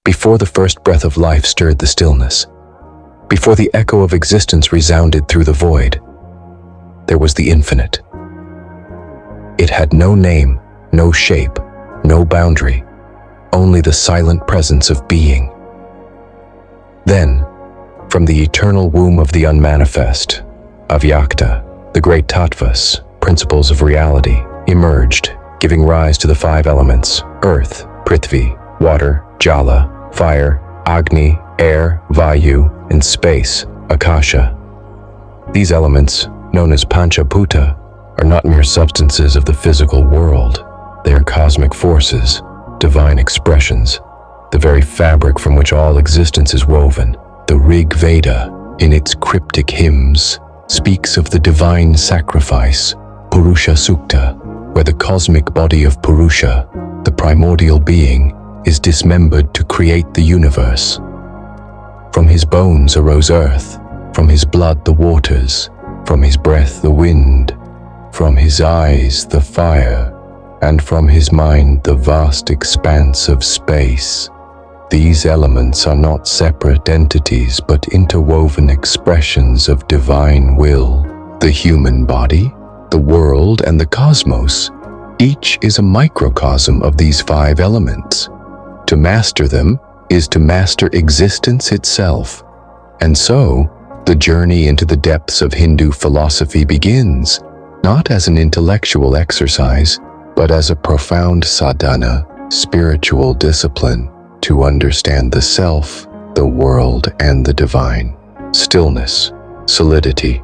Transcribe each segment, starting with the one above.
before the first breath of life stirred the stillness, before the echo of existence resounded through the void, there was the infinite. It had no name, no shape, no boundary, only the silent presence of being. Then, from the eternal womb of the unmanifest, Avyakta, the great tattvas, principles of reality, emerged, giving rise to the five elements: earth, Prithvi, water, Jala, fire, Agni, air, Vayu, and space, Akasha. These elements, known as Pancha Bhootas, are not mere substances of the physical world. They are cosmic forces, divine expressions, the very fabric from which all existence is woven. The Rig Veda, in its cryptic hymns, speaks of the divine sacrifice, Purusha Sukta, where the cosmic body of Purusha, the primordial being, is dismembered to create the universe. From his bones arose earth, from his blood the waters, from his breath the wind, from his eyes the fire, and from his mind the vast expanse of space. These elements are not separate entities but interwoven expressions of divine will. The human body, the world, and the cosmos, each is a microcosm of these five elements. To master them is to master existence itself. And so, the journey into the depths of Hindu philosophy begins, not as an intellectual exercise, but as a profound sadhana, spiritual discipline, to understand the self, the world, and the divine. Stillness, solidity,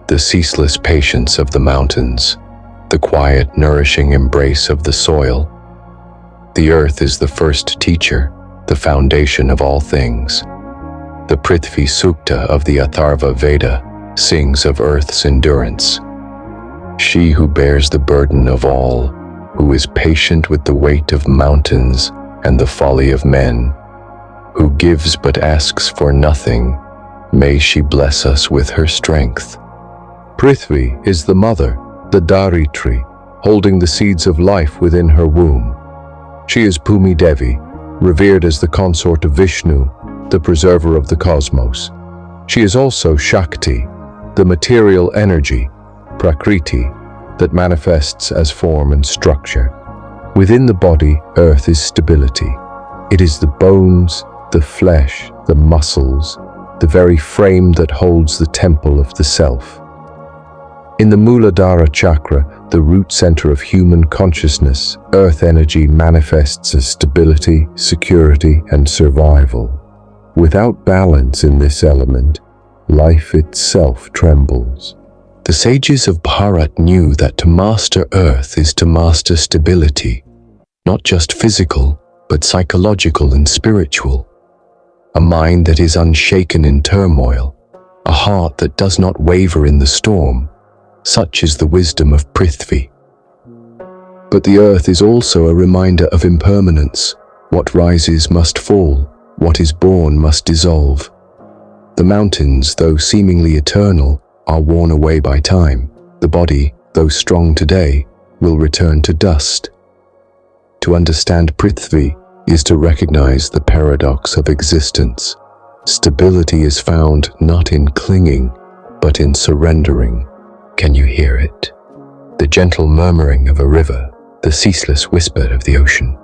the ceaseless patience of the mountains, the quiet, nourishing embrace of the soil. The earth is the first teacher, the foundation of all things. The Prithvi Sukta of the Atharva Veda sings of earth's endurance. She who bears the burden of all, who is patient with the weight of mountains and the folly of men, who gives but asks for nothing, may she bless us with her strength. Prithvi is the mother, the Daritri, holding the seeds of life within her womb. She is Bhumi Devi, revered as the consort of Vishnu, the preserver of the cosmos. She is also Shakti, the material energy, Prakriti, that manifests as form and structure. Within the body, earth is stability. It is the bones, the flesh, the muscles, the very frame that holds the temple of the self. In the Muladhara chakra, the root center of human consciousness, earth energy manifests as stability, security, and survival. Without balance in this element, life itself trembles. The sages of Bharat knew that to master earth is to master stability, not just physical, but psychological and spiritual. A mind that is unshaken in turmoil, a heart that does not waver in the storm. Such is the wisdom of Prithvi. But the earth is also a reminder of impermanence. What rises must fall, what is born must dissolve. The mountains, though seemingly eternal, are worn away by time. The body, though strong today, will return to dust. To understand Prithvi is to recognize the paradox of existence. Stability is found not in clinging, but in surrendering. Can you hear it? The gentle murmuring of a river, the ceaseless whisper of the ocean.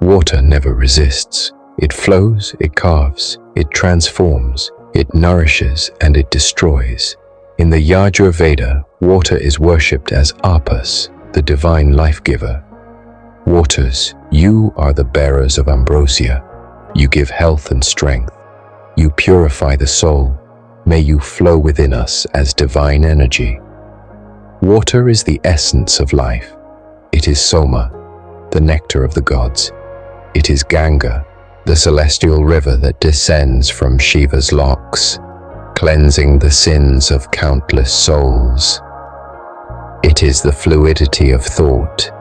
Water never resists. It flows, it carves, it transforms, it nourishes, and it destroys. In the Yajur Veda, water is worshipped as Apas, the divine life-giver. Waters, you are the bearers of ambrosia. You give health and strength. You purify the soul. May you flow within us as divine energy. Water is the essence of life. It is Soma, the nectar of the gods. It is Ganga, the celestial river that descends from Shiva's locks, cleansing the sins of countless souls. It is the fluidity of thought,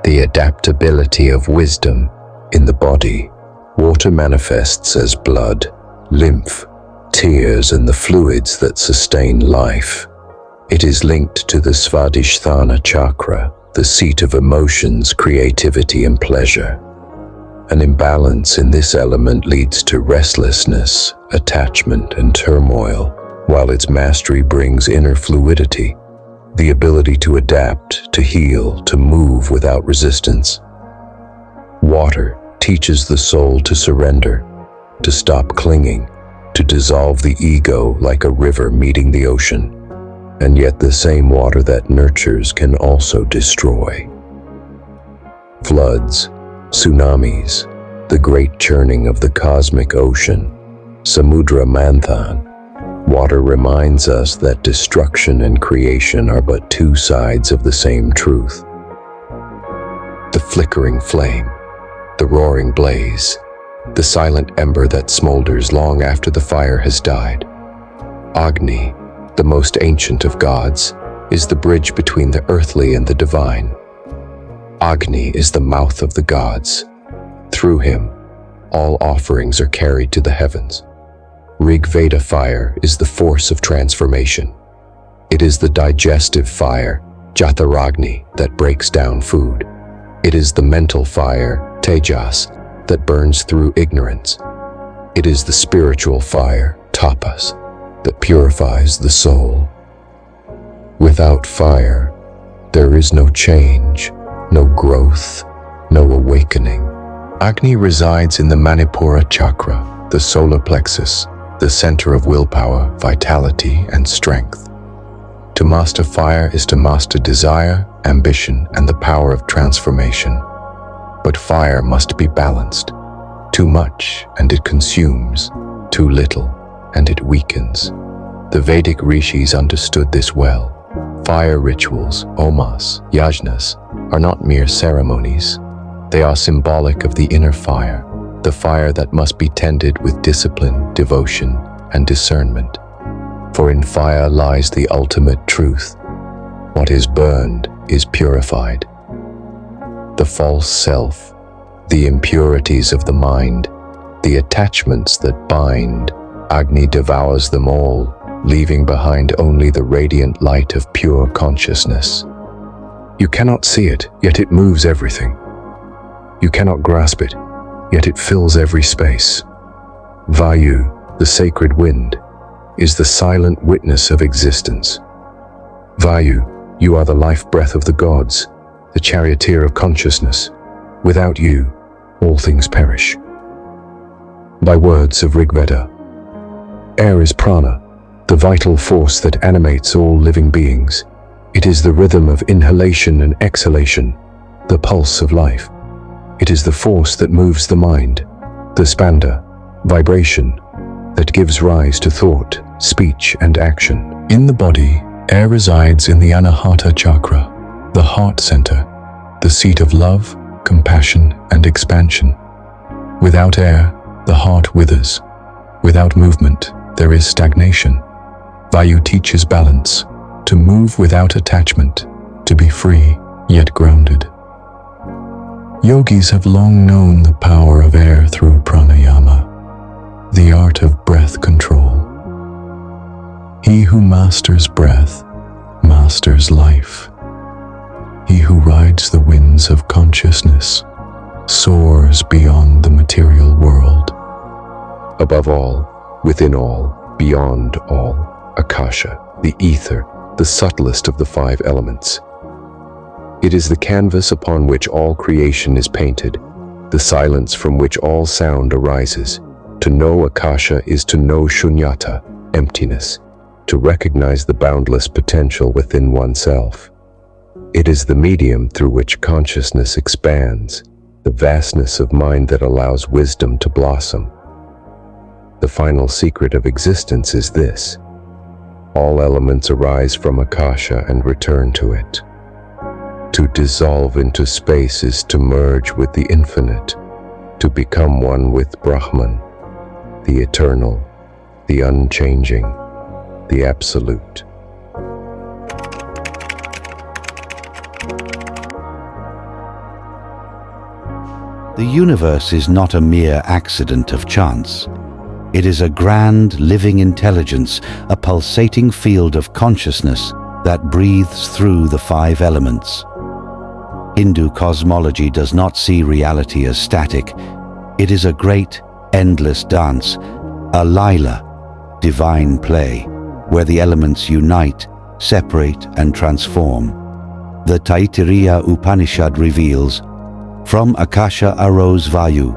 the adaptability of wisdom in the body. Water manifests as blood, lymph, tears, and the fluids that sustain life. It is linked to the Svadhisthana chakra, the seat of emotions, creativity, and pleasure. An imbalance in this element leads to restlessness, attachment, and turmoil, while its mastery brings inner fluidity, the ability to adapt, to heal, to move without resistance. Water teaches the soul to surrender, to stop clinging, to dissolve the ego like a river meeting the ocean. And yet the same water that nurtures can also destroy. Floods, tsunamis, the great churning of the cosmic ocean, Samudra Manthan. Water reminds us that destruction and creation are but two sides of the same truth. The flickering flame, the roaring blaze, the silent ember that smolders long after the fire has died. Agni, the most ancient of gods, is the bridge between the earthly and the divine. Agni is the mouth of the gods. Through him, all offerings are carried to the heavens. Rig Veda fire is the force of transformation. It is the digestive fire, Jatharagni, that breaks down food. It is the mental fire, Tejas, that burns through ignorance. It is the spiritual fire, Tapas, that purifies the soul. Without fire, there is no change, no growth, no awakening. Agni resides in the Manipura chakra, the solar plexus, the center of willpower, vitality, and strength. To master fire is to master desire, ambition, and the power of transformation. But fire must be balanced. Too much, and it consumes. Too little, and it weakens. The Vedic rishis understood this well. Fire rituals, homas, yajnas, are not mere ceremonies. They are symbolic of the inner fire, the fire that must be tended with discipline, devotion, and discernment. For in fire lies the ultimate truth. What is burned is purified. The false self, the impurities of the mind, the attachments that bind, Agni devours them all, leaving behind only the radiant light of pure consciousness. You cannot see it, yet it moves everything. You cannot grasp it, yet it fills every space. Vayu, the sacred wind, is the silent witness of existence. Vayu, you are the life breath of the gods, the charioteer of consciousness. Without you, all things perish. By words of Rigveda, air is prana, the vital force that animates all living beings. It is the rhythm of inhalation and exhalation, the pulse of life. It is the force that moves the mind, the spanda, vibration, that gives rise to thought, speech, and action. In the body, air resides in the Anahata chakra, the heart center, the seat of love, compassion, and expansion. Without air, the heart withers. Without movement, there is stagnation. Vayu teaches balance, to move without attachment, to be free yet grounded. Yogis have long known the power of air through pranayama, the art of breath control. He who masters breath, masters life. He who rides the winds of consciousness, soars beyond the material world. Above all, within all, beyond all, Akasha, the ether, the subtlest of the five elements. It is the canvas upon which all creation is painted, the silence from which all sound arises. To know Akasha is to know shunyata, emptiness, to recognize the boundless potential within oneself. It is the medium through which consciousness expands, the vastness of mind that allows wisdom to blossom. The final secret of existence is this: all elements arise from Akasha and return to it. To dissolve into space is to merge with the infinite, to become one with Brahman, the eternal, the unchanging, the absolute. The universe is not a mere accident of chance. It is a grand, living intelligence, a pulsating field of consciousness that breathes through the five elements. Hindu cosmology does not see reality as static, It is a great, endless dance, a lila, divine play, where the elements unite, separate, and transform. The Taittiriya Upanishad reveals, "From Akasha arose Vayu,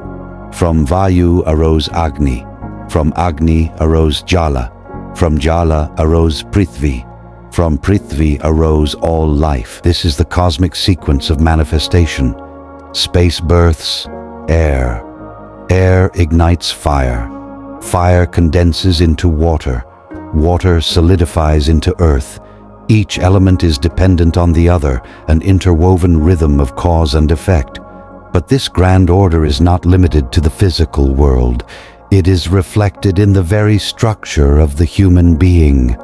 from Vayu arose Agni, from Agni arose Jala, from Jala arose Prithvi, from Prithvi arose all life." This is the cosmic sequence of manifestation. Space births air. Air ignites fire. Fire condenses into water. Water solidifies into earth. Each element is dependent on the other, an interwoven rhythm of cause and effect. But this grand order is not limited to the physical world. It is reflected in the very structure of the human being.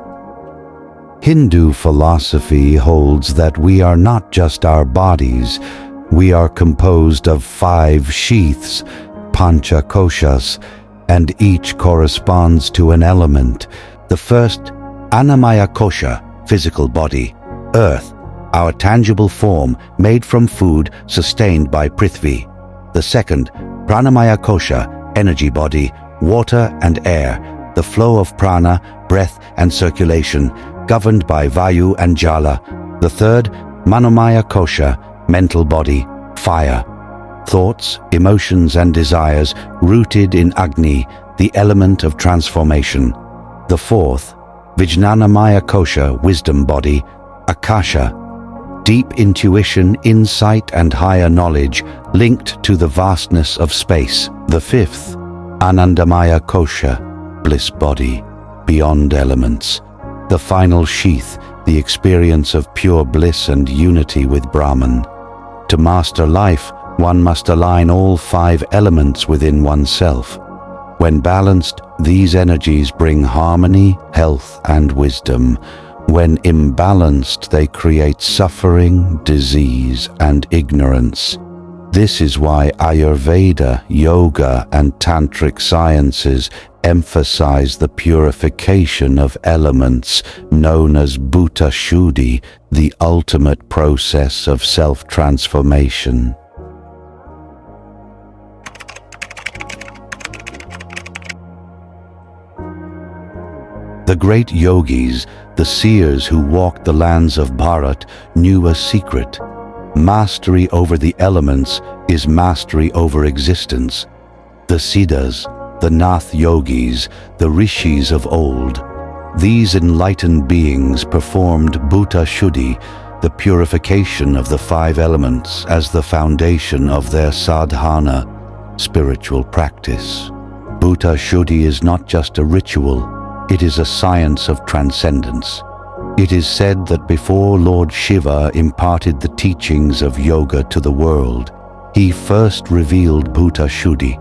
Hindu philosophy holds that we are not just our bodies. We are composed of 5 sheaths, Pancha Koshas, and each corresponds to an element. The first, Annamaya Kosha, physical body, earth, our tangible form made from food sustained by Prithvi. The second, Pranamaya Kosha, energy body, water and air, the flow of prana, breath and circulation, governed by Vayu and Jala. The third, Manomaya Kosha, mental body, fire, thoughts, emotions and desires rooted in Agni, the element of transformation. The fourth, Vijnanamaya Kosha, wisdom body, Akasha, deep intuition, insight and higher knowledge linked to the vastness of space. The fifth, Anandamaya Kosha, bliss body, beyond elements. The final sheath, the experience of pure bliss and unity with Brahman. To master life, one must align all 5 elements within oneself. When balanced, these energies bring harmony, health, and wisdom. When imbalanced, they create suffering, disease, and ignorance. This is why Ayurveda, yoga, and tantric sciences emphasize the purification of elements, known as Bhuta Shuddhi, the ultimate process of self-transformation. The great yogis, the seers who walked the lands of Bharat, knew a secret. Mastery over the elements is mastery over existence. The Siddhas, the Nath yogis, the rishis of old, these enlightened beings performed Bhuta Shuddhi, the purification of the 5 elements, as the foundation of their sadhana, spiritual practice. Bhuta Shuddhi is not just a ritual, it is a science of transcendence. It is said that before Lord Shiva imparted the teachings of yoga to the world, he first revealed Bhuta Shuddhi,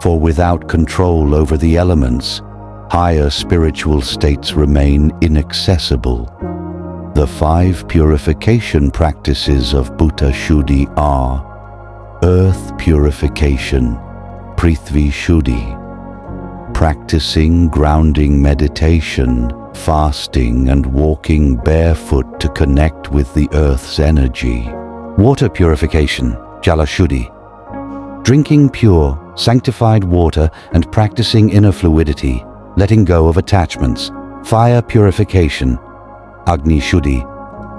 for without control over the elements, higher spiritual states remain inaccessible. The 5 purification practices of Bhuta Shuddhi are Earth Purification, Prithvi Shuddhi, practicing grounding meditation, fasting and walking barefoot to connect with the earth's energy. Water purification, Jala Shuddhi, drinking pure, sanctified water and practicing inner fluidity, letting go of attachments. Fire purification, Agni Shuddhi,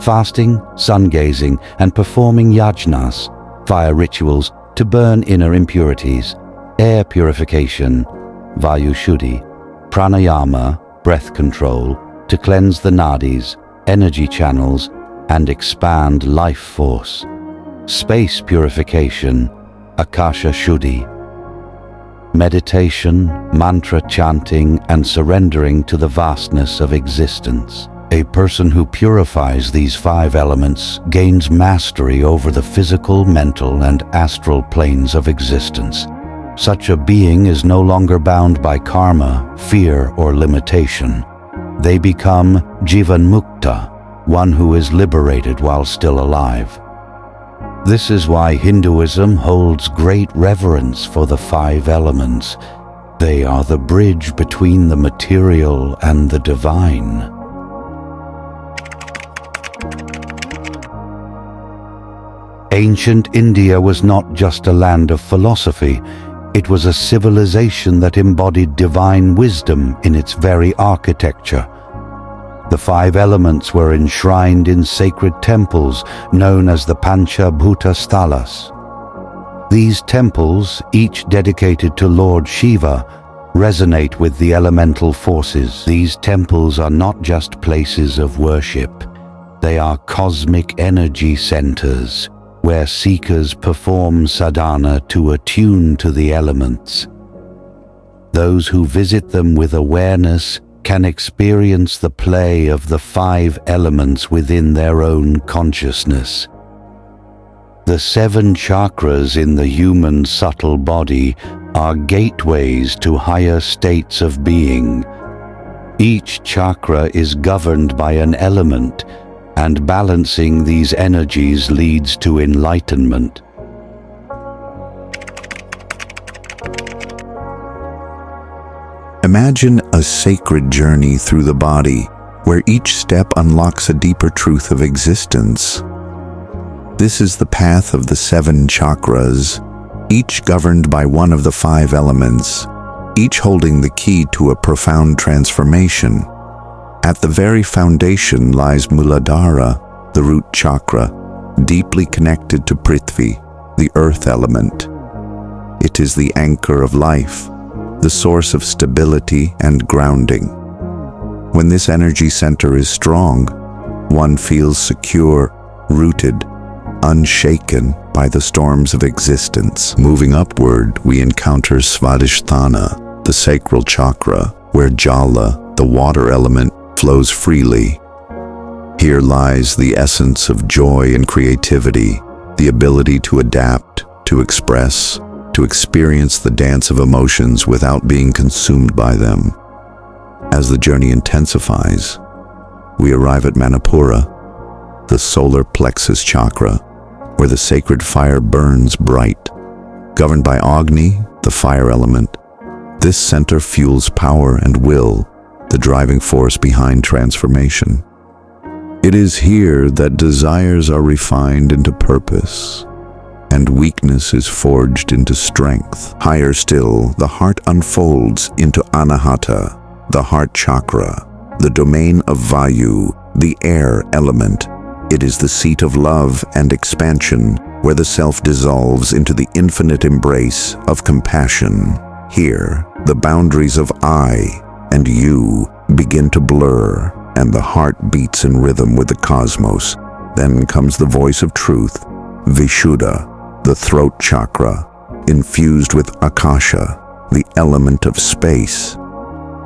fasting, sun-gazing and performing yajnas, fire rituals to burn inner impurities. Air purification, Vayu Shuddhi, pranayama, breath control, to cleanse the nadis, energy channels, and expand life force. Space purification, Akasha Shuddhi, meditation, mantra chanting, and surrendering to the vastness of existence. A person who purifies these 5 elements gains mastery over the physical, mental, and astral planes of existence. Such a being is no longer bound by karma, fear, or limitation. They become Jivan Mukta, one who is liberated while still alive. This is why Hinduism holds great reverence for the 5 elements. They are the bridge between the material and the divine. Ancient India was not just a land of philosophy. It was a civilization that embodied divine wisdom in its very architecture. The 5 elements were enshrined in sacred temples known as the Pancha Bhootas Sthalas. These temples, each dedicated to Lord Shiva, resonate with the elemental forces. These temples are not just places of worship. They are cosmic energy centers where seekers perform sadhana to attune to the elements. Those who visit them with awareness can experience the play of the 5 elements within their own consciousness. The 7 chakras in the human subtle body are gateways to higher states of being. Each chakra is governed by an element, and balancing these energies leads to enlightenment. Imagine a sacred journey through the body, where each step unlocks a deeper truth of existence. This is the path of the 7 chakras, each governed by one of the 5 elements, each holding the key to a profound transformation. At the very foundation lies Muladhara, the root chakra, deeply connected to Prithvi, the earth element. It is the anchor of life, the source of stability and grounding. When this energy center is strong, one feels secure, rooted, unshaken by the storms of existence. Moving upward, we encounter Svadhisthana, the sacral chakra, where Jala, the water element, flows freely. Here lies the essence of joy and creativity, the ability to adapt, to express, to experience the dance of emotions without being consumed by them. As the journey intensifies, we arrive at Manipura, the solar plexus chakra, where the sacred fire burns bright. Governed by Agni, the fire element, this center fuels power and will, the driving force behind transformation. It is here that desires are refined into purpose, and weakness is forged into strength. Higher still, the heart unfolds into Anahata, the heart chakra, the domain of Vayu, the air element. It is the seat of love and expansion, where the self dissolves into the infinite embrace of compassion. Here, the boundaries of I and you begin to blur, and the heart beats in rhythm with the cosmos. Then comes the voice of truth, Vishuddha, the throat chakra, infused with Akasha, the element of space.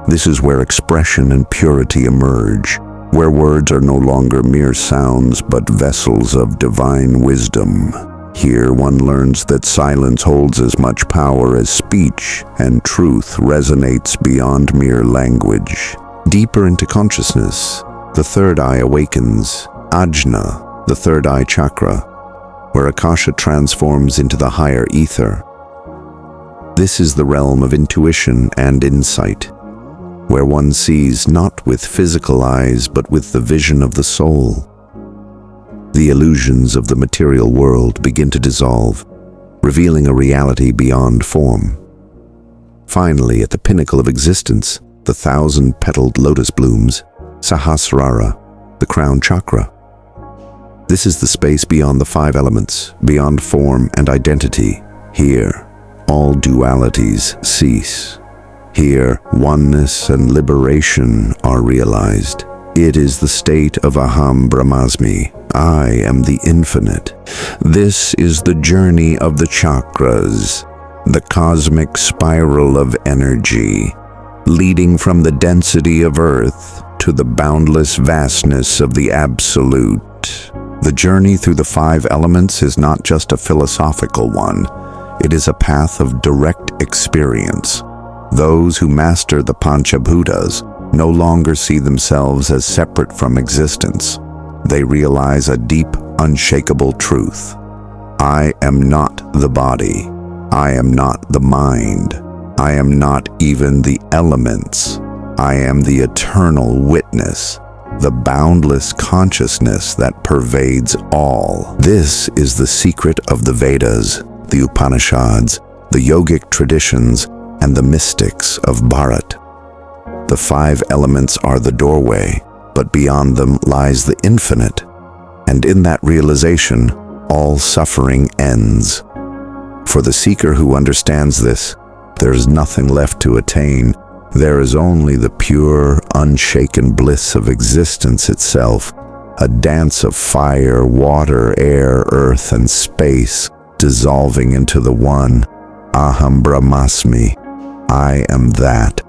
This is where expression and purity emerge, where words are no longer mere sounds but vessels of divine wisdom. Here one learns that silence holds as much power as speech, and truth resonates beyond mere language. Deeper into consciousness, the third eye awakens, Ajna, the third eye chakra, where Akasha transforms into the higher ether. This is the realm of intuition and insight, where one sees not with physical eyes but with the vision of the soul. The illusions of the material world begin to dissolve, revealing a reality beyond form. Finally, at the pinnacle of existence, the 1,000-petaled lotus blooms, Sahasrara, the crown chakra. This is the space beyond the 5 elements, beyond form and identity. Here, all dualities cease. Here, oneness and liberation are realized. It is the state of Aham Brahmasmi. I am the infinite. This is the journey of the chakras, the cosmic spiral of energy, leading from the density of earth to the boundless vastness of the absolute. The journey through the 5 elements is not just a philosophical one. It is a path of direct experience. Those who master the Pancha Bhootas no longer see themselves as separate from existence. They realize a deep, unshakable truth. I am not the body. I am not the mind. I am not even the elements. I am the eternal witness, the boundless consciousness that pervades all. This is the secret of the Vedas, the Upanishads, the yogic traditions, and the mystics of Bharat. The 5 elements are the doorway, but beyond them lies the infinite, and in that realization, all suffering ends. For the seeker who understands this, there is nothing left to attain. There is only the pure, unshaken bliss of existence itself, a dance of fire, water, air, earth, and space, dissolving into the one. Aham Brahmasmi, I am that.